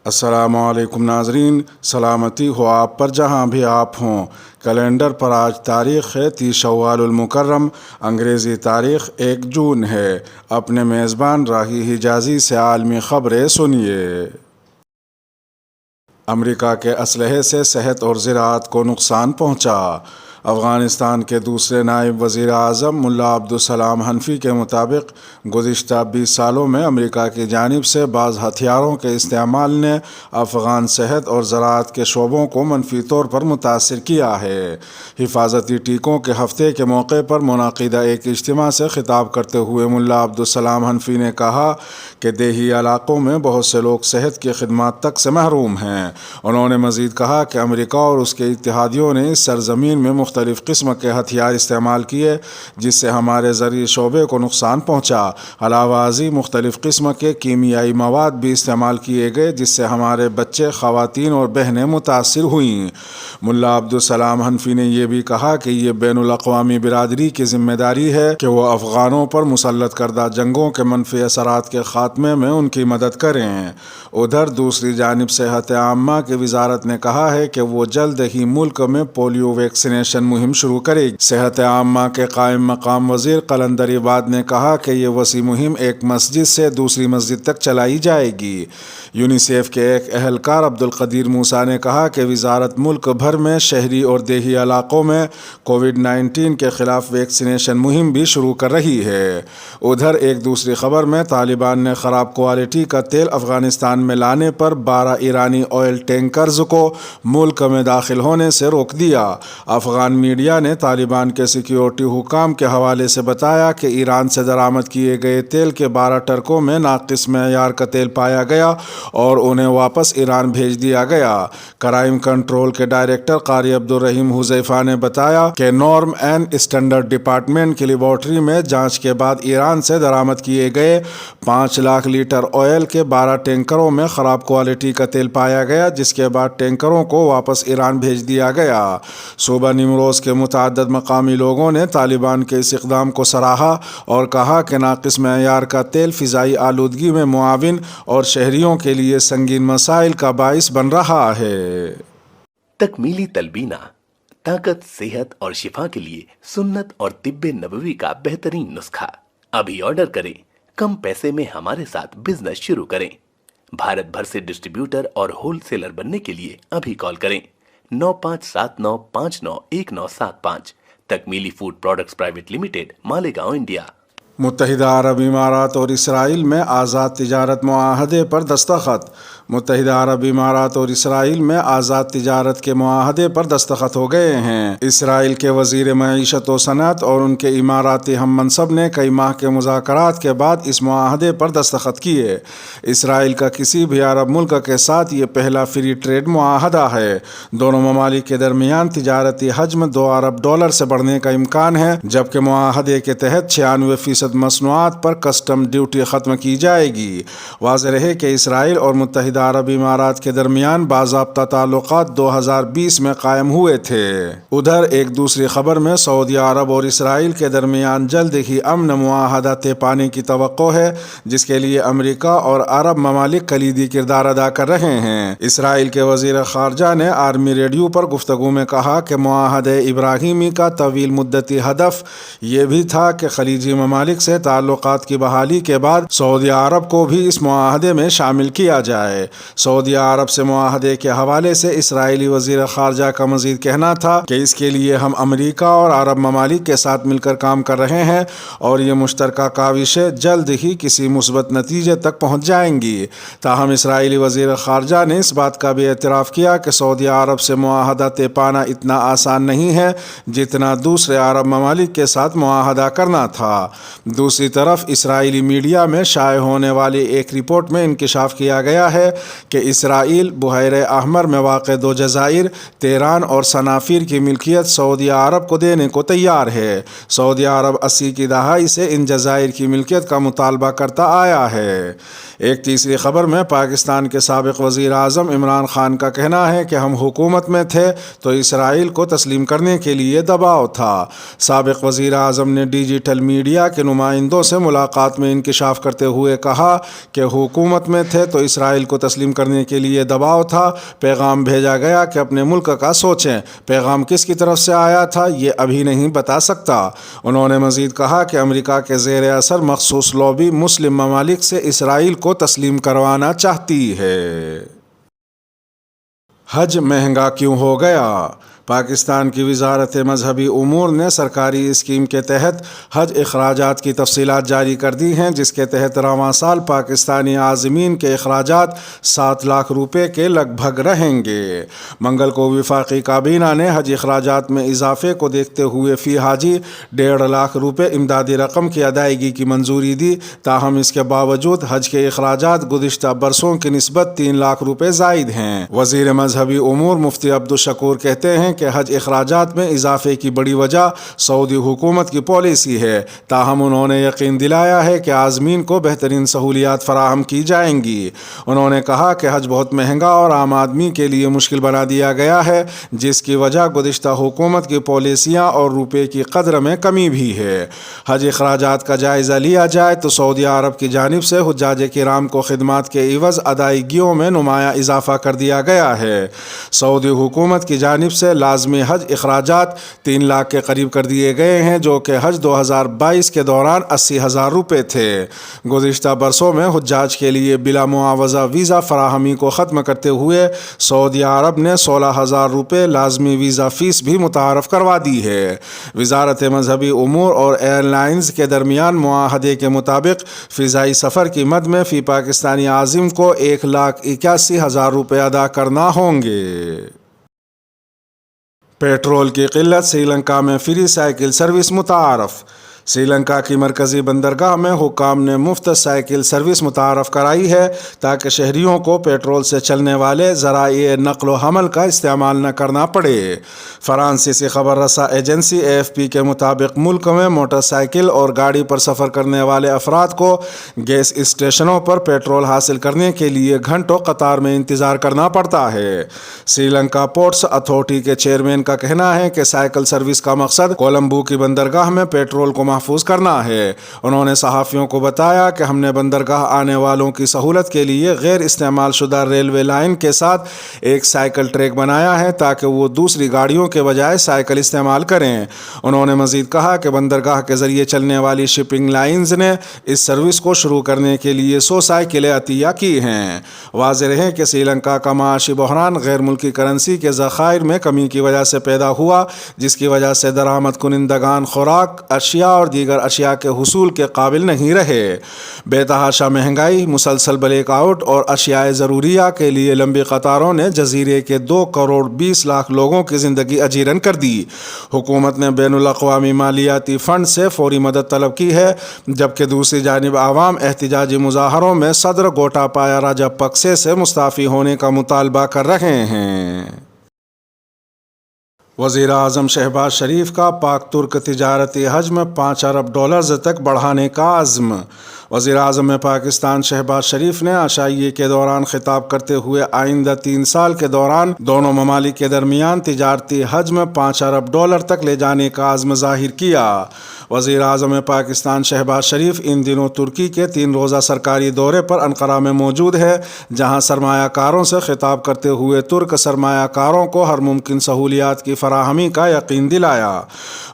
السلام علیکم ناظرین، سلامتی ہو آپ پر جہاں بھی آپ ہوں۔ کیلنڈر پر آج تاریخ ہے 30 شوال المکرم، انگریزی تاریخ 1 جون ہے۔ اپنے میزبان راہی حجازی سے عالمی خبریں سنیے۔ امریکہ کے اسلحے سے صحت اور زراعت کو نقصان پہنچا۔ افغانستان کے دوسرے نائب وزیر اعظم ملا عبدالسلام حنفی کے مطابق گزشتہ 20 سالوں میں امریکہ کی جانب سے بعض ہتھیاروں کے استعمال نے افغان صحت اور زراعت کے شعبوں کو منفی طور پر متاثر کیا ہے۔ حفاظتی ٹیکوں کے ہفتے کے موقع پر منعقدہ ایک اجتماع سے خطاب کرتے ہوئے ملا عبدالسلام حنفی نے کہا کہ دیہی علاقوں میں بہت سے لوگ صحت کی خدمات تک سے محروم ہیں۔ انہوں نے مزید کہا کہ امریکہ اور اس کے اتحادیوں نے اس سرزمین میں مختلف قسم کے ہتھیار استعمال کیے جس سے ہمارے زرعی شعبے کو نقصان پہنچا۔ علاوہ ازیں مختلف قسم کے کیمیائی مواد بھی استعمال کیے گئے جس سے ہمارے بچے، خواتین اور بہنیں متاثر ہوئیں۔ ملا عبدالسلام حنفی نے یہ بھی کہا کہ یہ بین الاقوامی برادری کی ذمہ داری ہے کہ وہ افغانوں پر مسلط کردہ جنگوں کے منفی اثرات کے خاتمے میں ان کی مدد کریں۔ ادھر دوسری جانب صحت عامہ کی وزارت نے کہا ہے کہ وہ جلد ہی ملک میں پولیو ویکسینیشن مہم شروع کرے گی۔ صحت عامہ کے قائم مقام وزیر قلندر عباد نے کہا کہ یہ وسیع مہم ایک مسجد سے دوسری مسجد تک چلائی جائے گی۔ یونیسیف کے ایک اہلکار عبدالقدیر موسیٰ نے کہا کہ وزارت ملک بھر میں شہری اور دیہی علاقوں میں کووڈ-19 کے خلاف ویکسینیشن مہم بھی شروع کر رہی ہے۔ ادھر ایک دوسری خبر میں طالبان نے خراب کوالٹی کا تیل افغانستان میں لانے پر 12 ایرانی آئل ٹینکرز کو ملک میں داخل ہونے سے روک دیا۔ افغان میڈیا نے طالبان کے سیکیورٹی حکام کے حوالے سے بتایا کہ ایران سے درآمد کیے گئے تیل کے 12 ٹرکوں میں ناقص معیار کا تیل پایا گیا اور انہیں واپس ایران بھیج دیا گیا۔ کرائم کنٹرول کے ڈائریکٹر قاری عبدالرحیم حذیفہ نے بتایا کہ نارم اینڈ اسٹینڈرڈ ڈپارٹمنٹ کی لیبارٹری میں جانچ کے بعد ایران سے درآمد کیے گئے 5 لاکھ لیٹر آئل کے 12 ٹینکروں میں خراب کوالٹی کا تیل پایا گیا جس کے بعد ٹینکروں کو واپس ایران بھیج دیا گیا۔ صوبہ نیمروز کے متعدد مقامی لوگوں نے طالبان کے اس اقدام کو سراہا اور کہا کہ ناقص معیار کا تیل فضائی آلودگی میں معاون اور شہریوں کے لیے سنگین مسائل کا باعث بن رہا ہے۔ تکمیلی تلبینہ طاقت، صحت اور شفا کے لیے سنت اور طب نبوی کا بہترین نسخہ۔ ابھی آرڈر کریں، کم پیسے میں ہمارے ساتھ بزنس شروع کریں۔ بھارت بھر سے ڈسٹریبیوٹر اور ہول سیلر بننے کے لیے ابھی کال کریں 9579591975۔ تکمیلی food products private limited, Malegaon, India. متحدہ عرب امارات اور اسرائیل میں آزاد تجارت معاہدے پر دستخط۔ متحدہ عرب امارات اور اسرائیل میں آزاد تجارت کے معاہدے پر دستخط ہو گئے ہیں۔ اسرائیل کے وزیر معیشت و صنعت اور ان کے اماراتی ہم منصب نے کئی ماہ کے مذاکرات کے بعد اس معاہدے پر دستخط کیے۔ اسرائیل کا کسی بھی عرب ملک کے ساتھ یہ پہلا فری ٹریڈ معاہدہ ہے۔ دونوں ممالک کے درمیان تجارتی حجم $2 ارب سے بڑھنے کا امکان ہے، جبکہ معاہدے کے تحت 96% مصنوعات پر کسٹم ڈیوٹی ختم کی جائے گی۔ واضح رہے کہ اسرائیل اور متحدہ عرب امارات کے درمیان باضابطہ تعلقات 2020 میں قائم ہوئے تھے۔ ادھر ایک دوسری خبر میں سعودی عرب اور اسرائیل کے درمیان جلد ہی امن معاہدہ طے پانے کی توقع ہے جس کے لیے امریکہ اور عرب ممالک کلیدی کردار ادا کر رہے ہیں۔ اسرائیل کے وزیر خارجہ نے آرمی ریڈیو پر گفتگو میں کہا کہ معاہدہ ابراہیمی کا طویل مدتی ہدف یہ بھی تھا کہ خلیجی ممالک سے تعلقات کی بحالی کے بعد سعودی عرب کو بھی اس معاہدے میں شامل کیا جائے۔ سعودی عرب سے معاہدے کے حوالے سے اسرائیلی وزیر خارجہ کا مزید کہنا تھا کہ اس کے لیے ہم امریکہ اور عرب ممالک کے ساتھ مل کر کام کر رہے ہیں اور یہ مشترکہ کاوشیں جلد ہی کسی مثبت نتیجے تک پہنچ جائیں گی۔ تاہم اسرائیلی وزیر خارجہ نے اس بات کا بھی اعتراف کیا کہ سعودی عرب سے معاہدہ طے پانا اتنا آسان نہیں ہے جتنا دوسرے عرب ممالک کے ساتھ معاہدہ کرنا تھا۔ دوسری طرف اسرائیلی میڈیا میں شائع ہونے والی ایک رپورٹ میں انکشاف کیا گیا ہے کہ اسرائیل بحیرہ احمر میں واقع 2 جزائر تیران اور صنافیر کی ملکیت سعودی عرب کو دینے کو تیار ہے۔ سعودی عرب 80 کی دہائی سے ان جزائر کی ملکیت کا مطالبہ کرتا آیا ہے۔ ایک تیسری خبر میں پاکستان کے سابق وزیر اعظم عمران خان کا کہنا ہے کہ ہم حکومت میں تھے تو اسرائیل کو تسلیم کرنے کے لیے دباؤ تھا۔ سابق وزیر اعظم نے ڈیجیٹل میڈیا کے نمائندوں سے ملاقات میں انکشاف کرتے ہوئے کہا کہ حکومت میں تھے تو اسرائیل کو تسلیم کرنے کے لیے دباؤ تھا، پیغام بھیجا گیا کہ اپنے ملک کا سوچیں، پیغام کس کی طرف سے آیا تھا یہ ابھی نہیں بتا سکتا۔ انہوں نے مزید کہا کہ امریکہ کے زیر اثر مخصوص لابی مسلم ممالک سے اسرائیل کو تسلیم کروانا چاہتی ہے۔ حج مہنگا کیوں ہو گیا؟ پاکستان کی وزارت مذہبی امور نے سرکاری اسکیم کے تحت حج اخراجات کی تفصیلات جاری کر دی ہیں، جس کے تحت رواں سال پاکستانی عازمین کے اخراجات 7 لاکھ روپے کے لگ بھگ رہیں گے۔ منگل کو وفاقی کابینہ نے حج اخراجات میں اضافے کو دیکھتے ہوئے فی حاجی 1.5 لاکھ روپے امدادی رقم کی ادائیگی کی منظوری دی، تاہم اس کے باوجود حج کے اخراجات گزشتہ برسوں کی نسبت 3 لاکھ روپے زائد ہیں۔ وزیر مذہبی امور مفتی عبدالشکور کہتے ہیں کہ حج اخراجات میں اضافے کی بڑی وجہ سعودی حکومت کی پالیسی ہے، تاہم انہوں نے یقین دلایا ہے کہ عازمین کو بہترین سہولیات فراہم کی جائیں گی۔ انہوں نے کہا کہ حج بہت مہنگا اور عام آدمی کے لیے مشکل بنا دیا گیا ہے، جس کی وجہ گزشتہ حکومت کی پالیسیاں اور روپے کی قدر میں کمی بھی ہے۔ حج اخراجات کا جائزہ لیا جائے تو سعودی عرب کی جانب سے حجاج کرام کو خدمات کے عوض ادائیگیوں میں نمایاں اضافہ کر دیا گیا ہے۔ سعودی حکومت کی جانب سے لازمی حج اخراجات 3 لاکھ کے قریب کر دیے گئے ہیں، جو کہ حج 2022 کے دوران 80,000 روپے تھے۔ گزشتہ برسوں میں حجاج کے لیے بلا معاوضہ ویزا فراہمی کو ختم کرتے ہوئے سعودی عرب نے 16,000 روپے لازمی ویزا فیس بھی متعارف کروا دی ہے۔ وزارت مذہبی امور اور ایئر لائنز کے درمیان معاہدے کے مطابق فضائی سفر کی مد میں فی پاکستانی عازم کو 1,81,000 روپے ادا کرنا ہوں گے۔ پیٹرول کی قلت، سری لنکا میں فری سائیکل سروس متعارف۔ سری لنکا کی مرکزی بندرگاہ میں حکام نے مفت سائیکل سروس متعارف کرائی ہے تاکہ شہریوں کو پیٹرول سے چلنے والے ذرائع نقل و حمل کا استعمال نہ کرنا پڑے۔ فرانسیسی خبر رساں ایجنسی AFP کے مطابق ملک میں موٹر سائیکل اور گاڑی پر سفر کرنے والے افراد کو گیس اسٹیشنوں پر پیٹرول حاصل کرنے کے لیے گھنٹوں قطار میں انتظار کرنا پڑتا ہے۔ سری لنکا پورٹس اتھارٹی کے چیئرمین کا کہنا ہے کہ سائیکل سروس کا مقصد کولمبو کی بندرگاہ میں پیٹرول کو محفوظ کرنا ہے۔ انہوں نے صحافیوں کو بتایا کہ ہم نے بندرگاہ آنے والوں کی سہولت کے لیے غیر استعمال شدہ ریلوے لائن کے ساتھ ایک سائیکل ٹریک بنایا ہے تاکہ وہ دوسری گاڑیوں کے بجائے سائیکل استعمال کریں۔ انہوں نے مزید کہا کہ بندرگاہ کے ذریعے چلنے والی شپنگ لائنز نے اس سروس کو شروع کرنے کے لیے 100 سائیکلیں عطیہ کی ہیں۔ واضح رہے کہ سری لنکا کا معاشی بحران غیر ملکی کرنسی کے ذخائر میں کمی کی وجہ سے پیدا ہوا، جس کی وجہ سے درآمد کنندگان خوراک اشیاء اور دیگر اشیاء کے حصول کے قابل نہیں رہے۔ بے تحاشا مہنگائی، مسلسل بلیک آؤٹ اور اشیاء ضروریہ کے لیے لمبی قطاروں نے جزیرے کے 2 کروڑ 20 لاکھ لوگوں کی زندگی اجیرن کر دی۔ حکومت نے بین الاقوامی مالیاتی فنڈ سے فوری مدد طلب کی ہے، جبکہ دوسری جانب عوام احتجاجی مظاہروں میں صدر گوٹاپایا راجپکسے سے مستعفی ہونے کا مطالبہ کر رہے ہیں۔ وزیر اعظم شہباز شریف کا پاک ترک تجارتی حجم $5 ارب تک بڑھانے کا عزم۔ وزیر اعظم پاکستان شہباز شریف نے عشائیے کے دوران خطاب کرتے ہوئے آئندہ 3 سال کے دوران دونوں ممالک کے درمیان تجارتی حجم $5 ارب تک لے جانے کا عزم ظاہر کیا۔ وزیر اعظم پاکستان شہباز شریف ان دنوں ترکی کے 3 روزہ سرکاری دورے پر انقرہ میں موجود ہے، جہاں سرمایہ کاروں سے خطاب کرتے ہوئے ترک سرمایہ کاروں کو ہر ممکن سہولیات کی فراہمی کا یقین دلایا۔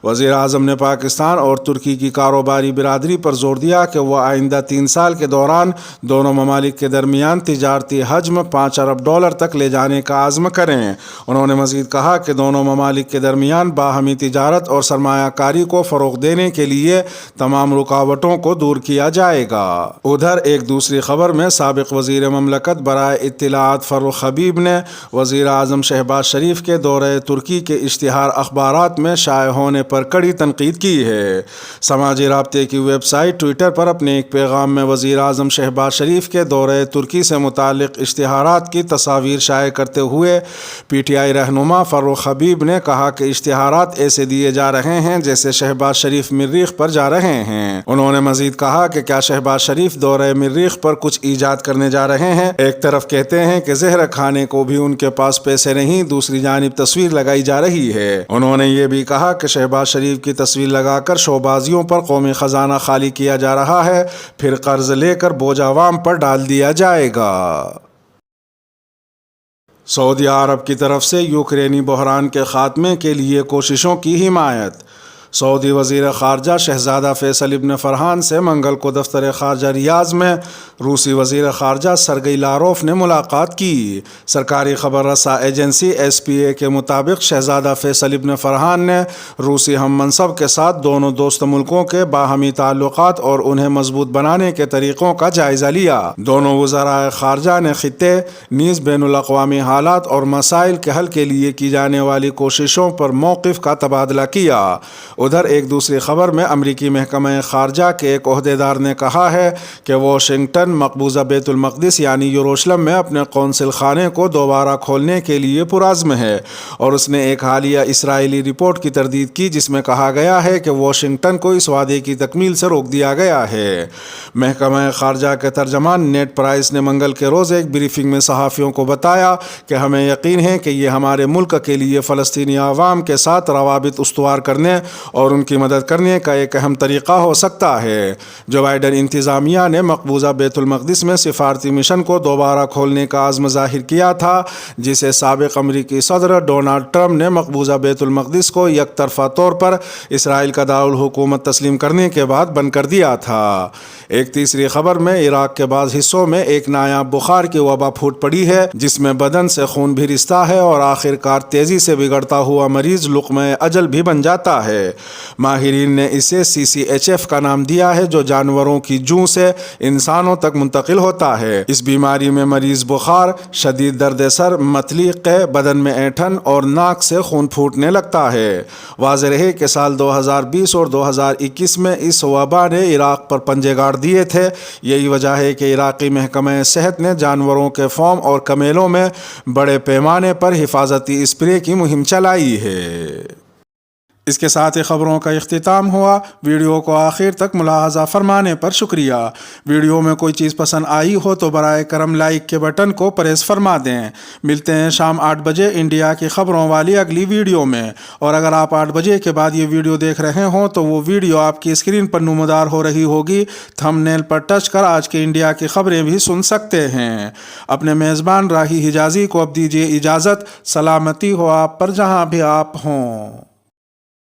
وزیر اعظم نے پاکستان اور ترکی کی کاروباری برادری پر زور دیا کہ وہ آئندہ 3 سال کے دوران دونوں ممالک کے درمیان تجارتی حجم $5 ارب تک لے جانے کا عزم کریں۔ انہوں نے مزید کہا کہ دونوں ممالک کے درمیان باہمی تجارت اور سرمایہ کاری کو فروغ دینے کے لیے تمام رکاوٹوں کو دور کیا جائے گا۔ ادھر ایک دوسری خبر میں سابق وزیر مملکت برائے اطلاعات فرخ حبیب نے وزیر اعظم شہباز شریف کے دورہ ترکی کے اشتہار اخبارات میں شائع ہونے پر کڑی تنقید کی ہے۔ سماجی رابطے کی ویب سائٹ ٹویٹر پر اپنے ایک پیغام میں وزیر اعظم شہباز شریف کے دورہ ترکی سے متعلق اشتہارات کی تصاویر شائع کرتے ہوئے پی ٹی آئی رہنما فروخ حبیب نے کہا کہ اشتہارات ایسے دیے جا رہے ہیں جیسے شہباز شریف مریخ پر جا رہے ہیں۔ انہوں نے مزید کہا کہ کیا شہباز شریف دورہ مریخ پر کچھ ایجاد کرنے جا رہے ہیں؟ ایک طرف کہتے ہیں کہ زہر کھانے کو بھی ان کے پاس پیسے نہیں، دوسری جانب تصویر لگائی جا رہی ہے۔ انہوں نے یہ بھی کہا کہ شہباز شریف کی تصویر لگا کر شوبازیوں پر قومی خزانہ خالی کیا جا رہا ہے، پھر قرض لے کر بوجھ عوام پر ڈال دیا جائے گا۔ سعودی عرب کی طرف سے یوکرینی بحران کے خاتمے کے لیے کوششوں کی حمایت۔ سعودی وزیر خارجہ شہزادہ فیصل ابن فرحان سے منگل کو دفتر خارجہ ریاض میں روسی وزیر خارجہ سرگئی لاروف نے ملاقات کی۔ سرکاری خبر رساں ایجنسی ایس پی اے کے مطابق شہزادہ فیصل ابن فرحان نے روسی ہم منصب کے ساتھ دونوں دوست ملکوں کے باہمی تعلقات اور انہیں مضبوط بنانے کے طریقوں کا جائزہ لیا۔ دونوں وزرائے خارجہ نے خطے نیز بین الاقوامی حالات اور مسائل کے حل کے لیے کی جانے والی کوششوں پر موقف کا تبادلہ کیا۔ ادھر ایک دوسری خبر میں امریکی محکمہ خارجہ کے ایک عہدیدار نے کہا ہے کہ واشنگٹن مقبوضہ بیت المقدس یعنی یروشلم میں اپنے قونصل خانے کو دوبارہ کھولنے کے لیے پرعزم ہے، اور اس نے ایک حالیہ اسرائیلی رپورٹ کی تردید کی جس میں کہا گیا ہے کہ واشنگٹن کو اس وعدے کی تکمیل سے روک دیا گیا ہے۔ محکمہ خارجہ کے ترجمان نیڈ پرائس نے منگل کے روز ایک بریفنگ میں صحافیوں کو بتایا کہ ہمیں یقین ہے کہ یہ ہمارے ملک کے لیے فلسطینی عوام کے ساتھ روابط استوار کرنے اور ان کی مدد کرنے کا ایک اہم طریقہ ہو سکتا ہے۔ جو بائیڈن انتظامیہ نے مقبوضہ بیت المقدس میں سفارتی مشن کو دوبارہ کھولنے کا عزم ظاہر کیا تھا، جسے سابق امریکی صدر ڈونلڈ ٹرمپ نے مقبوضہ بیت المقدس کو یک طرفہ طور پر اسرائیل کا دارالحکومت تسلیم کرنے کے بعد بند کر دیا تھا۔ ایک تیسری خبر میں عراق کے بعض حصوں میں ایک نایاب بخار کی وبا پھوٹ پڑی ہے جس میں بدن سے خون بھی رستا ہے اور آخر کار تیزی سے بگڑتا ہوا مریض لقمہ اجل بھی بن جاتا ہے۔ ماہرین نے اسے CCHF کا نام دیا ہے، جو جانوروں کی جوں سے انسانوں تک منتقل ہوتا ہے۔ اس بیماری میں مریض بخار، شدید درد سر، متلی قے، بدن میں اینٹھن اور ناک سے خون پھوٹنے لگتا ہے۔ واضح رہے کہ سال 2020 اور 2021 میں اس وبا نے عراق پر پنجے گاڑ دیے تھے۔ یہی وجہ ہے کہ عراقی محکمہ صحت نے جانوروں کے فارم اور کمیلوں میں بڑے پیمانے پر حفاظتی اسپرے کی مہم چلائی ہے۔ اس کے ساتھ ہی خبروں کا اختتام ہوا۔ ویڈیو کو آخر تک ملاحظہ فرمانے پر شکریہ۔ ویڈیو میں کوئی چیز پسند آئی ہو تو برائے کرم لائک کے بٹن کو پریس فرما دیں۔ ملتے ہیں شام 8 بجے انڈیا کی خبروں والی اگلی ویڈیو میں، اور اگر آپ 8 بجے کے بعد یہ ویڈیو دیکھ رہے ہوں تو وہ ویڈیو آپ کی اسکرین پر نمودار ہو رہی ہوگی، تھم نیل پر ٹچ کر آج کے انڈیا کی خبریں بھی سن سکتے ہیں۔ اپنے میزبان راہی حجازی کو اب دیجیے اجازت۔ سلامتی ہو آپ پر جہاں بھی آپ ہوں۔